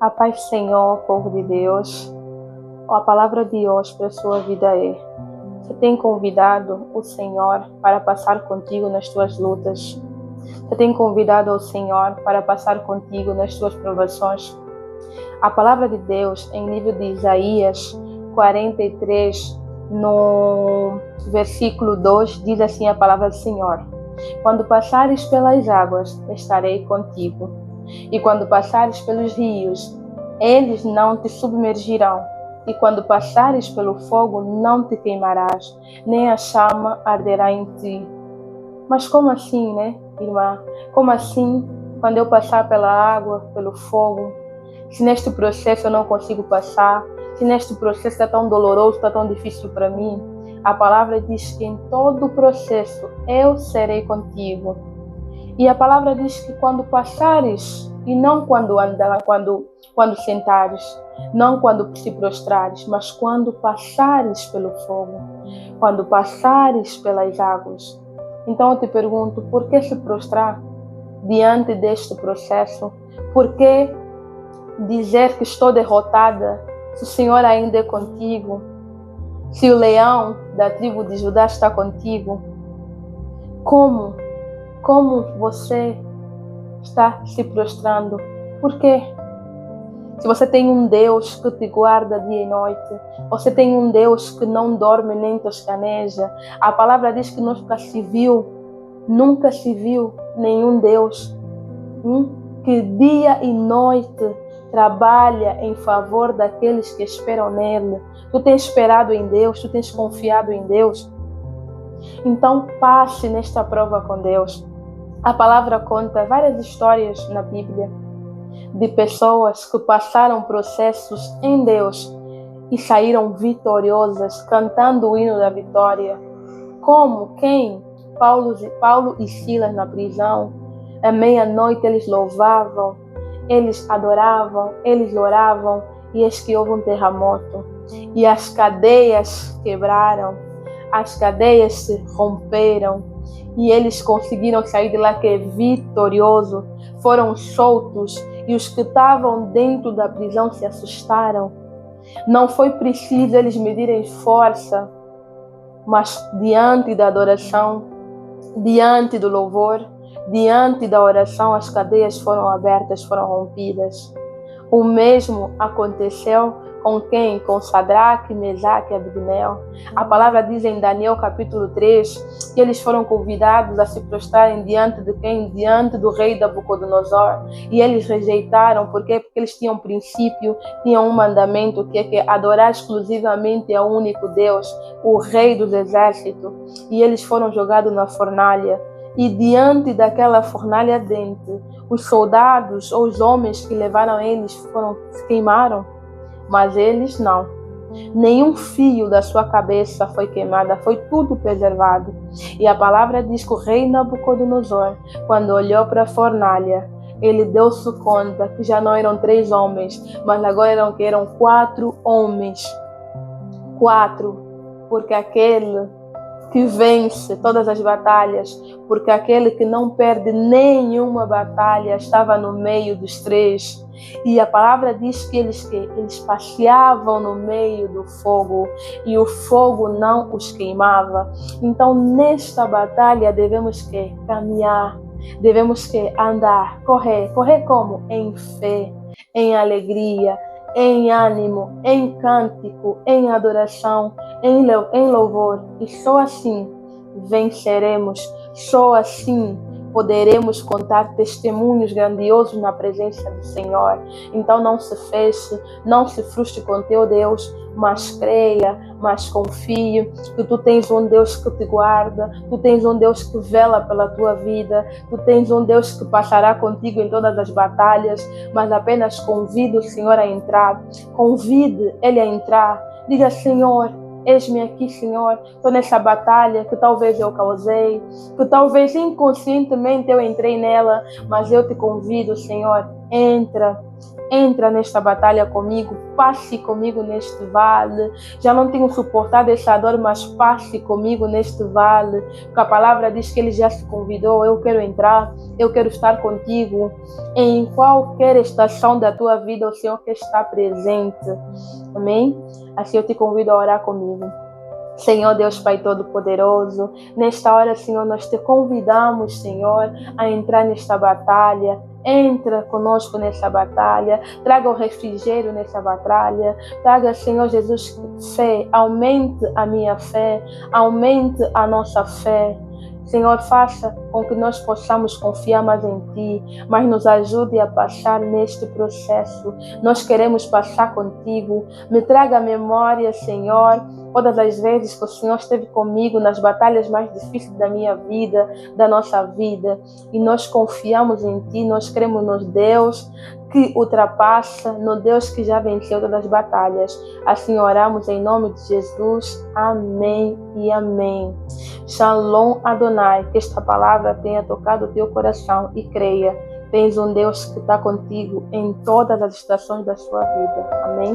A paz, Senhor, povo de Deus. A palavra de hoje para a sua vida é: você tem convidado o Senhor para passar contigo nas tuas lutas? Você tem convidado o Senhor para passar contigo nas tuas provações? A palavra de Deus, em livro de Isaías 43, no versículo 2, diz assim a palavra do Senhor: quando passares pelas águas, estarei contigo. E quando passares pelos rios, eles não te submergirão. E quando passares pelo fogo, não te queimarás, nem a chama arderá em ti. Mas como assim, né, irmã? Como assim, quando eu passar pela água, pelo fogo? Se neste processo eu não consigo passar, se neste processo está tão doloroso, está tão difícil para mim, a palavra diz que em todo o processo eu serei contigo. E a palavra diz que quando passares, e não quando sentares, não quando se prostrares, mas quando passares pelo fogo, quando passares pelas águas. Então eu te pergunto, por que se prostrar diante deste processo? Por que dizer que estou derrotada, se o Senhor ainda é contigo? Se o leão da tribo de Judá está contigo? Como você está se prostrando? Por quê? Se você tem um Deus que te guarda dia e noite, você tem um Deus que não dorme nem toscaneja. A palavra diz que nunca se viu nenhum Deus que dia e noite trabalha em favor daqueles que esperam nele. Tu tens esperado em Deus, tu tens confiado em Deus. Então passe nesta prova com Deus. A palavra conta várias histórias na Bíblia de pessoas que passaram processos em Deus e saíram vitoriosas, cantando o hino da vitória. Como? Quem? Paulo e Silas na prisão. À meia-noite eles louvavam, eles adoravam, eles oravam, e eis que houve um terremoto. E as cadeias quebraram, as cadeias se romperam, e eles conseguiram sair de lá que é vitorioso. Foram soltos, e os que estavam dentro da prisão se assustaram. Não foi preciso eles medirem força, mas diante da adoração, diante do louvor, diante da oração, as cadeias foram abertas, foram rompidas. O mesmo aconteceu com quem? Com Sadraque, Mesaque e Abednego. A palavra diz em Daniel capítulo 3 que eles foram convidados a se prostrarem diante de quem? Diante do rei Nabucodonosor. E eles rejeitaram. Por quê? Porque eles tinham um princípio, tinham um mandamento que é que adorar exclusivamente ao único Deus, o rei dos exércitos. E eles foram jogados na fornalha. E diante daquela fornalha ardente, os soldados ou os homens que levaram eles se queimaram, mas eles não. Nenhum fio da sua cabeça foi queimado, foi tudo preservado. E a palavra diz que o rei Nabucodonosor, quando olhou para a fornalha, ele deu-se conta que já não eram 3 homens, mas agora eram 4 homens. 4, porque aquele que vence todas as batalhas, porque aquele que não perde nenhuma batalha estava no meio dos 3. E a palavra diz que eles passeavam no meio do fogo e o fogo não os queimava. Então nesta batalha devemos que caminhar, devemos que andar, correr como? Em fé, em alegria, em ânimo, em cântico, em adoração, em louvor. E só assim venceremos, só assim poderemos contar testemunhos grandiosos na presença do Senhor. Então não se feche, não se frustre com teu Deus, mas creia, mas confie que tu tens um Deus que te guarda, tu tens um Deus que vela pela tua vida, tu tens um Deus que passará contigo em todas as batalhas, mas apenas convide o Senhor a entrar, convide Ele a entrar, diga: Senhor, eis-me aqui, Senhor, estou nessa batalha que talvez eu causei, que talvez inconscientemente eu entrei nela, mas eu te convido, Senhor, Entra nesta batalha comigo, passe comigo neste vale. Já não tenho suportado essa dor, mas passe comigo neste vale. Porque a palavra diz que Ele já se convidou. Eu quero entrar, eu quero estar contigo. Em qualquer estação da tua vida, o Senhor quer estar presente. Amém? Assim eu te convido a orar comigo. Senhor Deus Pai Todo-Poderoso, nesta hora, Senhor, nós te convidamos, Senhor, a entrar nesta batalha. Entra conosco nessa batalha, traga o refrigério nessa batalha, traga, Senhor Jesus, fé, aumente a minha fé, aumente a nossa fé. Senhor, faça com que nós possamos confiar mais em Ti, mas nos ajude a passar neste processo. Nós queremos passar contigo. Me traga a memória, Senhor, todas as vezes que o Senhor esteve comigo nas batalhas mais difíceis da minha vida, da nossa vida. E nós confiamos em Ti, nós cremos no Deus que ultrapassa, no Deus que já venceu todas as batalhas. Assim oramos em nome de Jesus. Amém e amém. Shalom Adonai, que esta palavra tenha tocado o teu coração e creia. Tens um Deus que está contigo em todas as estações da sua vida. Amém.